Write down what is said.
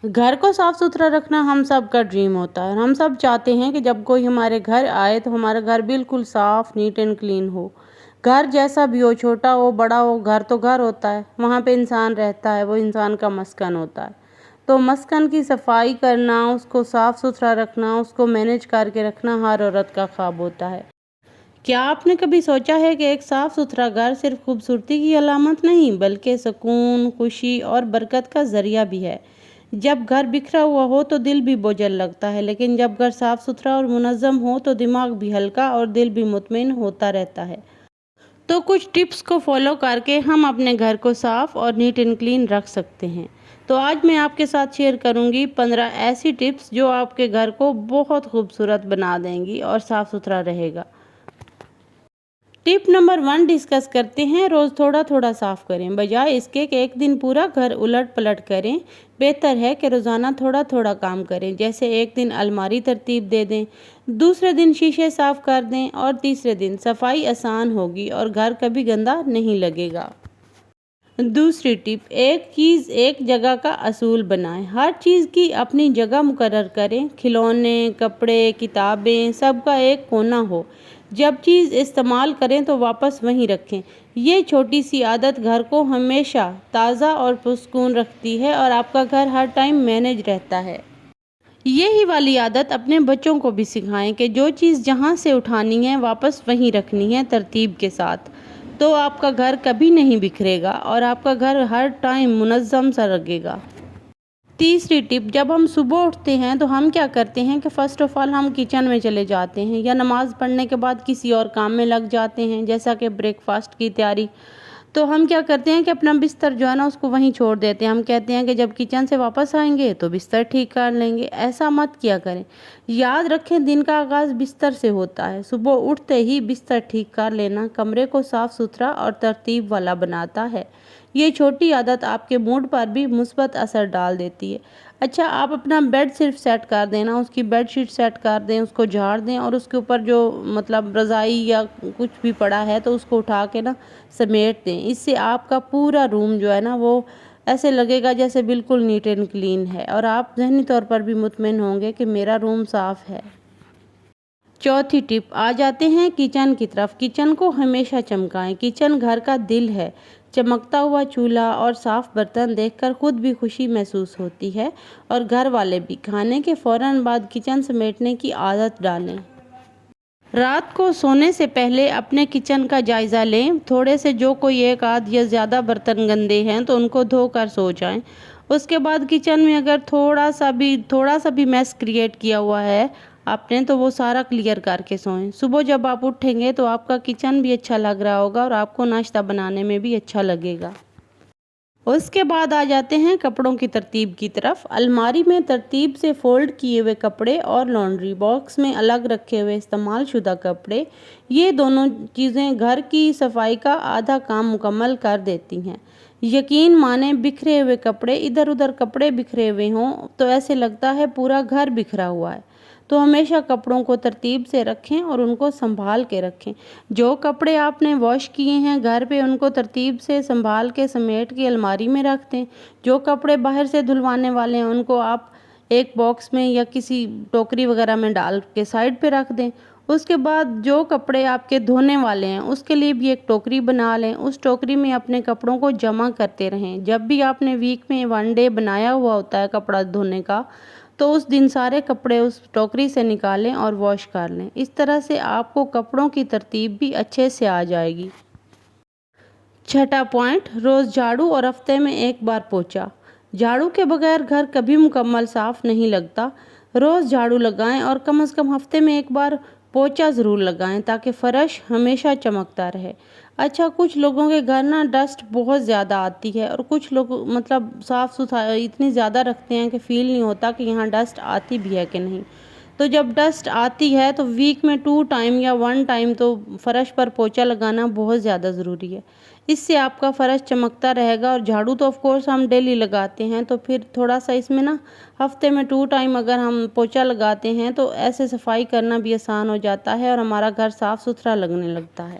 گھر کو صاف ستھرا رکھنا ہم سب کا ڈریم ہوتا ہے اور ہم سب چاہتے ہیں کہ جب کوئی ہمارے گھر آئے تو ہمارا گھر بالکل صاف نیٹ اینڈ کلین ہو۔ گھر جیسا بھی ہو، چھوٹا ہو بڑا ہو، گھر تو گھر ہوتا ہے، وہاں پہ انسان رہتا ہے، وہ انسان کا مسکن ہوتا ہے۔ تو مسکن کی صفائی کرنا، اس کو صاف ستھرا رکھنا، اس کو مینیج کر کے رکھنا ہر عورت کا خواب ہوتا ہے۔ کیا آپ نے کبھی سوچا ہے کہ ایک صاف ستھرا گھر صرف خوبصورتی کی علامت نہیں بلکہ سکون، خوشی اور برکت کا ذریعہ بھی ہے؟ جب گھر بکھرا ہوا ہو تو دل بھی بوجھل لگتا ہے، لیکن جب گھر صاف ستھرا اور منظم ہو تو دماغ بھی ہلکا اور دل بھی مطمئن ہوتا رہتا ہے۔ تو کچھ ٹپس کو فالو کر کے ہم اپنے گھر کو صاف اور نیٹ اینڈ کلین رکھ سکتے ہیں۔ تو آج میں آپ کے ساتھ شیئر کروں گی 15 ایسی ٹپس جو آپ کے گھر کو بہت خوبصورت بنا دیں گی اور صاف ستھرا رہے گا۔ ٹپ نمبر 1 ڈسکس کرتے ہیں۔ روز تھوڑا تھوڑا صاف کریں، بجائے اس کے کہ ایک دن پورا گھر الٹ پلٹ کریں۔ بہتر ہے کہ روزانہ تھوڑا تھوڑا کام کریں، جیسے ایک دن الماری ترتیب دے دیں، دوسرے دن شیشے صاف کر دیں اور تیسرے دن صفائی آسان ہوگی اور گھر کبھی گندا نہیں لگے گا۔ دوسری ٹپ، ایک چیز ایک جگہ کا اصول بنائیں۔ ہر چیز کی اپنی جگہ مقرر کریں، کھلونے، کپڑے، کتابیں، سب کا ایک کونا ہو۔ جب چیز استعمال کریں تو واپس وہیں رکھیں۔ یہ چھوٹی سی عادت گھر کو ہمیشہ تازہ اور پرسکون رکھتی ہے اور آپ کا گھر ہر ٹائم مینیج رہتا ہے۔ یہی والی عادت اپنے بچوں کو بھی سکھائیں کہ جو چیز جہاں سے اٹھانی ہے واپس وہیں رکھنی ہے ترتیب کے ساتھ۔ تو آپ کا گھر کبھی نہیں بکھرے گا اور آپ کا گھر ہر ٹائم منظم سا لگے گا۔ تیسری ٹپ، جب ہم صبح اٹھتے ہیں تو ہم کیا کرتے ہیں کہ فرسٹ آف آل ہم کچن میں چلے جاتے ہیں یا نماز پڑھنے کے بعد کسی اور کام میں لگ جاتے ہیں، جیسا کہ بریک فاسٹ کی تیاری۔ تو ہم کیا کرتے ہیں کہ اپنا بستر جو ہے نا اس کو وہیں چھوڑ دیتے ہیں۔ ہم کہتے ہیں کہ جب کچن سے واپس آئیں گے تو بستر ٹھیک کر لیں گے۔ ایسا مت کیا کریں۔ یاد رکھیں دن کا آغاز بستر سے ہوتا ہے۔ صبح اٹھتے ہی بستر ٹھیک کر لینا کمرے کو صاف ستھرا اور ترتیب والا بناتا ہے۔ یہ چھوٹی عادت آپ کے موڈ پر بھی مثبت اثر ڈال دیتی ہے۔ اچھا، آپ اپنا بیڈ صرف سیٹ کر دینا، اس کی بیڈ شیٹ سیٹ کر دیں، اس کو جھاڑ دیں اور اس کے اوپر جو رضائی یا کچھ بھی پڑا ہے تو اس کو اٹھا کے سمیٹ دیں۔ اس سے آپ کا پورا روم جو ہے وہ ایسے لگے گا جیسے بالکل نیٹ اینڈ کلین ہے اور آپ ذہنی طور پر بھی مطمئن ہوں گے کہ میرا روم صاف ہے۔ چوتھی ٹپ، آ جاتے ہیں کچن کی طرف۔ کچن کو ہمیشہ چمکائیں۔ کچن گھر کا دل ہے۔ چمکتا ہوا چولہا اور صاف برتن دیکھ کر خود بھی خوشی محسوس ہوتی ہے اور گھر والے بھی۔ کھانے کے فوراً بعد کچن سمیٹنے کی عادت ڈالیں۔ رات کو سونے سے پہلے اپنے کچن کا جائزہ لیں۔ تھوڑے سے جو کوئی ایک آدھ یا زیادہ برتن گندے ہیں تو ان کو دھو کر سو جائیں۔ اس کے بعد کچن میں اگر تھوڑا سا بھی میس کریٹ کیا ہوا ہے آپ نے تو وہ سارا کلیئر کر کے سوئیں۔ صبح جب آپ اٹھیں گے تو آپ کا کچن بھی اچھا لگ رہا ہوگا اور آپ کو ناشتہ بنانے میں بھی اچھا لگے گا۔ اس کے بعد آ جاتے ہیں کپڑوں کی ترتیب کی طرف۔ الماری میں ترتیب سے فولڈ کیے ہوئے کپڑے اور لانڈری باکس میں الگ رکھے ہوئے استعمال شدہ کپڑے، یہ دونوں چیزیں گھر کی صفائی کا آدھا کام مکمل کر دیتی ہیں۔ یقین مانیں بکھرے ہوئے کپڑے، ادھر ادھر کپڑے بکھرے ہوئے ہوں تو ایسے لگتا ہے پورا گھر بکھرا ہوا ہے۔ تو ہمیشہ کپڑوں کو ترتیب سے رکھیں اور ان کو سنبھال کے رکھیں۔ جو کپڑے آپ نے واش کیے ہیں گھر پہ ان کو ترتیب سے سنبھال کے سمیٹ کے الماری میں رکھ دیں۔ جو کپڑے باہر سے دھلوانے والے ہیں ان کو آپ ایک باکس میں یا کسی ٹوکری وغیرہ میں ڈال کے سائڈ پہ رکھ دیں۔ اس کے بعد جو کپڑے آپ کے دھونے والے ہیں اس کے لیے بھی ایک ٹوکری بنا لیں۔ اس ٹوکری میں اپنے کپڑوں کو جمع کرتے رہیں۔ جب بھی آپ نے ویک میں 1 ڈے بنایا ہوا ہوتا ہے کپڑا دھونے کا تو اس دن سارے کپڑے اس ٹوکری سے نکالیں اور واش کر لیں۔ اس طرح سے آپ کو کپڑوں کی ترتیب بھی اچھے سے آ جائے گی۔ چھٹا پوائنٹ، روز جھاڑو اور ہفتے میں ایک بار پوچھا۔ جھاڑو کے بغیر گھر کبھی مکمل صاف نہیں لگتا۔ روز جھاڑو لگائیں اور کم از کم ہفتے میں ایک بار پوچھا ضرور لگائیں تاکہ فرش ہمیشہ چمکتا رہے۔ اچھا، کچھ لوگوں کے گھر ڈسٹ بہت زیادہ آتی ہے اور کچھ لوگ صاف صفائی اتنی زیادہ رکھتے ہیں کہ فیل نہیں ہوتا کہ یہاں ڈسٹ آتی بھی ہے کہ نہیں۔ تو جب ڈسٹ آتی ہے تو ویک میں 2 ٹائم یا 1 ٹائم تو فرش پر پوچھا لگانا بہت زیادہ ضروری ہے۔ اس سے آپ کا فرش چمکتا رہے گا اور جھاڑو تو آف کورس ہم ڈیلی لگاتے ہیں تو پھر تھوڑا سا اس میں ہفتے میں 2 ٹائم اگر ہم پوچھا لگاتے ہیں تو ایسے صفائی کرنا بھی آسان ہو جاتا ہے اور ہمارا گھر صاف ستھرا لگنے لگتا ہے۔